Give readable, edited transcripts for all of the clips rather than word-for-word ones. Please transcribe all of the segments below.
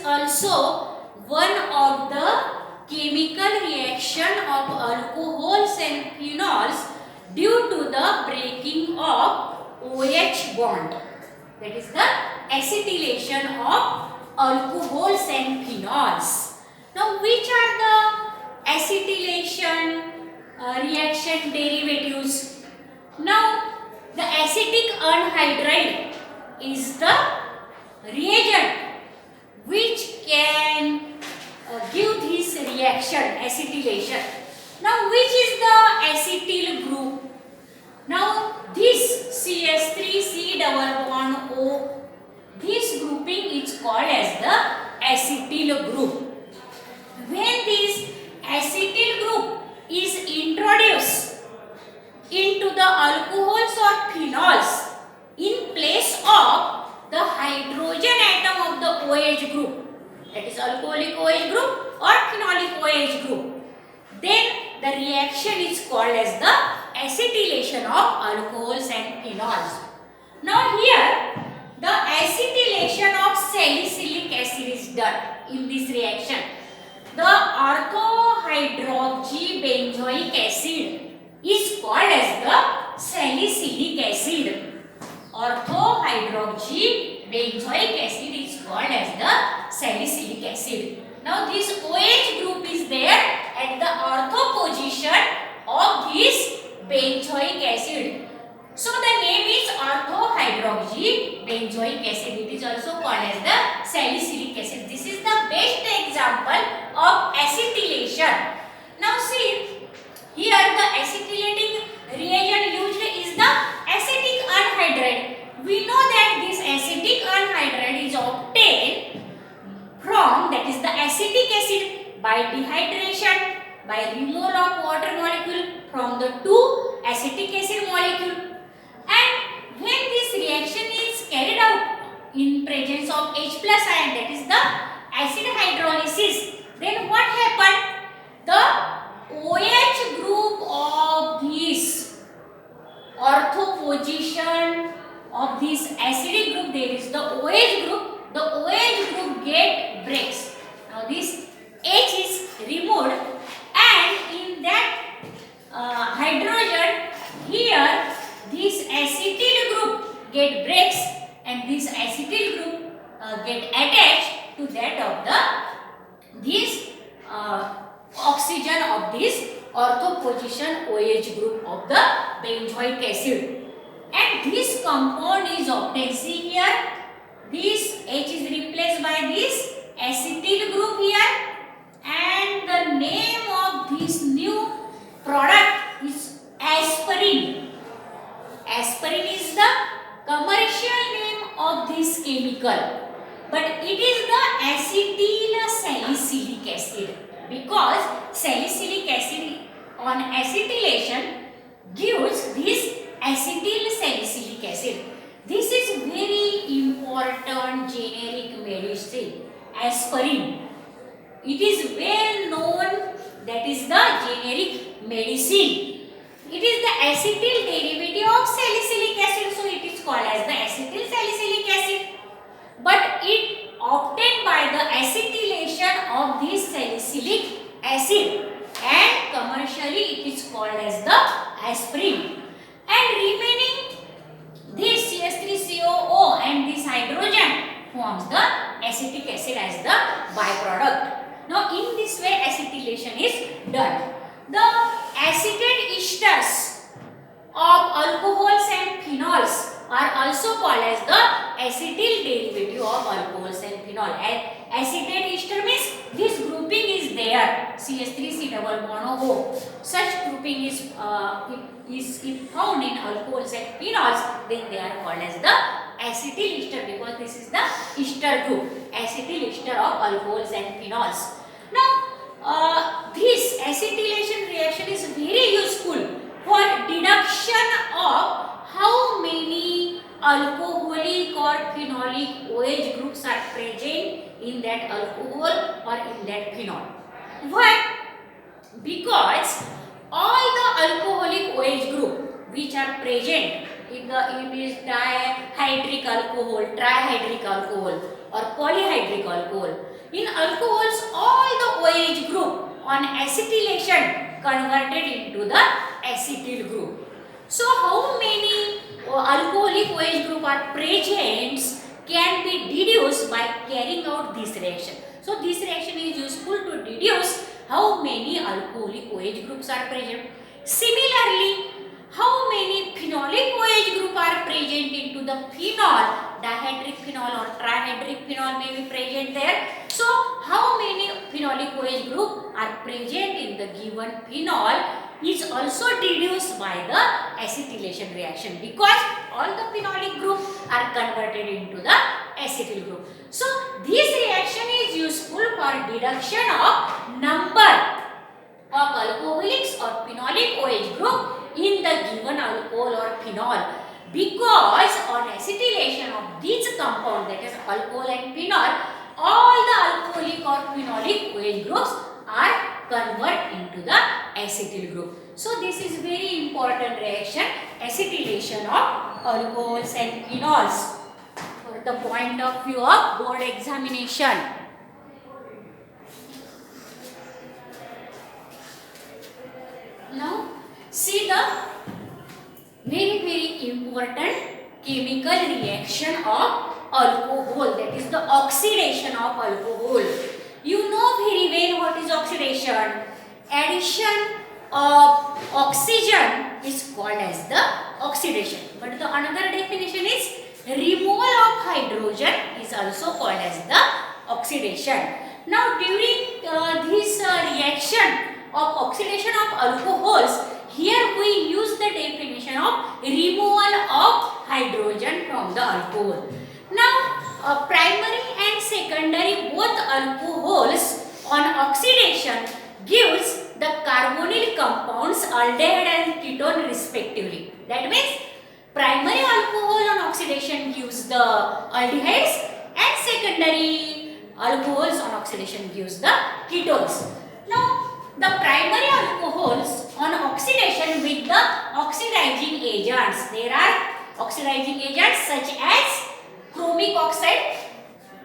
also one of the chemical reaction of alcohols and phenols due to the breaking of OH bond. That is the acetylation of alcohols and phenols. Now, which are the acetylation reaction derivatives? Now, the acetic anhydride is the reagent which can give this reaction acetylation. Now, which is the acetyl group? Now, this CH3C double bond O, this grouping is called as the acetyl group. When this acetyl group is introduced into the alcohols or phenols in place of the hydrogen atom of the OH group, that is alcoholic OH group or phenolic OH group, then the reaction is called as the acetylation of alcohols and phenols. Now here the acetylation of salicylic acid is done in this reaction. The orthohydroxybenzoic acid is called as the salicylic acid. Orthohydroxybenzoic acid is called as the salicylic acid. Now this OH group is there at the ortho position of this benzoic acid. So the name is orthohydroxybenzoic acid. It is also called as the salicylic acid. This is the best example of acetylation. Now see, here the acetylating reagent used is the acetic anhydride. We know that this acetic anhydride is obtained from, that is the acetic acid, by dehydration, by removal of water molecule from the two acetic acid molecule. And when this reaction is carried out in presence of H plus ion, that is the acid hydrolysis, then what happened? The OH group of this ortho position of this acidic group, there is the OH group. The OH group get breaks. Now this H is removed, and in that hydrogen here this acetyl group get breaks, and this acetyl group get attached to that of the this oxygen of this ortho position OH group of the benzoic acid. And this compound is obtained. See here, this H is replaced by this acetyl group here, and the name of this new product is aspirin. Aspirin is the commercial name of this chemical, but it is the acetyl salicylic acid, because salicylic acid on acetylation gives this acetyl salicylic acid. This is very important generic medicine, aspirin. It is well known, that is the generic medicine. It is the acetyl derivative of salicylic acid, so it is called as the acetyl salicylic acid. But it obtained by the acetylation of this salicylic acid, and commercially it is called as the aspirin. And remaining this CH3COO and this hydrogen forms the acetic acid as the byproduct. Now in this way acetylation is done. The acetate esters of alcohols and phenols are also called as the acetyl derivative of alcohols and phenol. Acetate ester means this grouping is there, CH3C double bond O. Such grouping is if found in alcohols and phenols, then they are called as the acetyl ester, because this is the ester group, acetyl ester of alcohols and phenols. Now this acetylation reaction is very useful for deduction of how many alcoholic or phenolic OH groups are present in that alcohol or in that phenol. Why? Because all the alcoholic OH group which are present in the dihydric alcohol, trihydric alcohol or polyhydric alcohol, In alcohols, all the OH group on acetylation converted into the acetyl group. So how many alcoholic OH group are present can be deduced by carrying out this reaction. So this reaction is useful to deduce how many alcoholic OH groups are present. Similarly, how many phenolic OH group are present into the phenol? Dihydric phenol or trihydric phenol may be present there. So how many phenolic OH group are present in the given phenol is also deduced by the acetylation reaction, because all the phenolic group are converted into the acetyl group. So this reaction is useful for deduction of number of alcoholics or phenolic OH group in the given alcohol or phenol, because on acetylation of these compound, that is alcohol and phenol, all the alcoholic or phenolic OH groups are converted into the acetyl group. So this is very important reaction, acetylation of alcohols and phenols, for the point of view of board examination. Now see the very important chemical reaction of alcohol, that is the oxidation of alcohol. You know very well what is oxidation. Addition of oxygen is called as the oxidation, but the another definition is removal of hydrogen is also called as the oxidation. Now during this reaction of oxidation of alcohols, here we use the definition of removal of hydrogen from the alcohol. Now primary and secondary both alcohols on oxidation gives the carbonyl compounds aldehyde and ketone respectively. That means primary alcohol on oxidation gives the aldehydes and secondary alcohols on oxidation gives the ketones. Now the primary alcohols on oxidation with the oxidizing agents. There are oxidizing agents such as chromic oxide,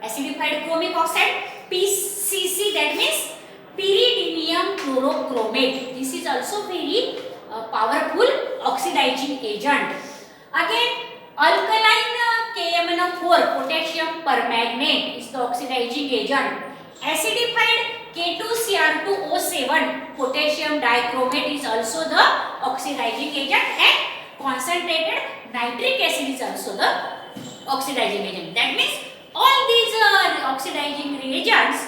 acidified chromic oxide, PCC, that means pyridinium chlorochromate. This is also very powerful oxidizing agent. Again, alkaline KMnO4, potassium permanganate, is the oxidizing agent. Acidified K2Cr2O7, potassium dichromate, is also the oxidizing agent, and concentrated nitric acid is also the oxidizing agent. That means all these oxidizing reagents,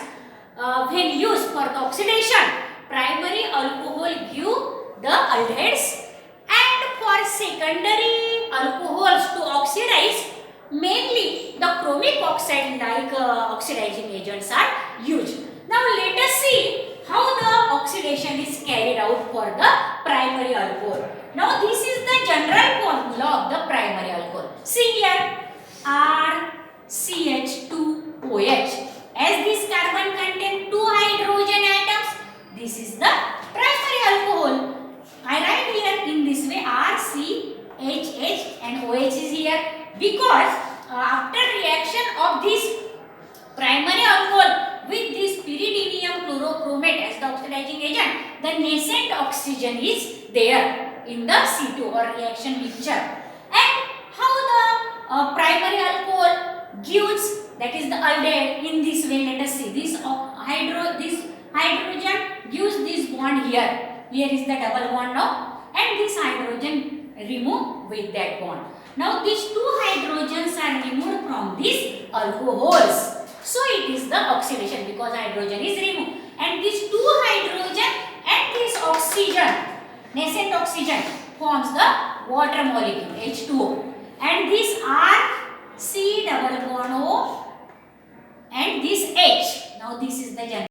when used for the oxidation, primary alcohol give the aldehydes, and for secondary alcohols to oxidize, mainly the chromic oxide like oxidizing agents are used. Now let us see how the oxidation is carried out for the primary alcohol. Now this is the general formula of the primary alcohol. See here, RCH2OH. As this carbon contains 2 hydrogen atoms, this is the primary alcohol. I write here in this way, RCHH and OH is here, because after reaction of this primary alcohol with this pyridinium chlorochromate as the oxidizing agent, the nascent oxygen is there in the C2 or reaction mixture. And how the primary alcohol gives, that is the aldehyde, in this way. Let us see, this hydrogen gives this bond here. Here is the double bond now, and this hydrogen removed with that bond. Now these 2 hydrogens are removed from these alcohols. So it is the oxidation, because hydrogen is removed, and these 2 hydrogen and this oxygen, nascent oxygen, forms the water molecule H2O, and this R C double bond O and this H. Now this is the general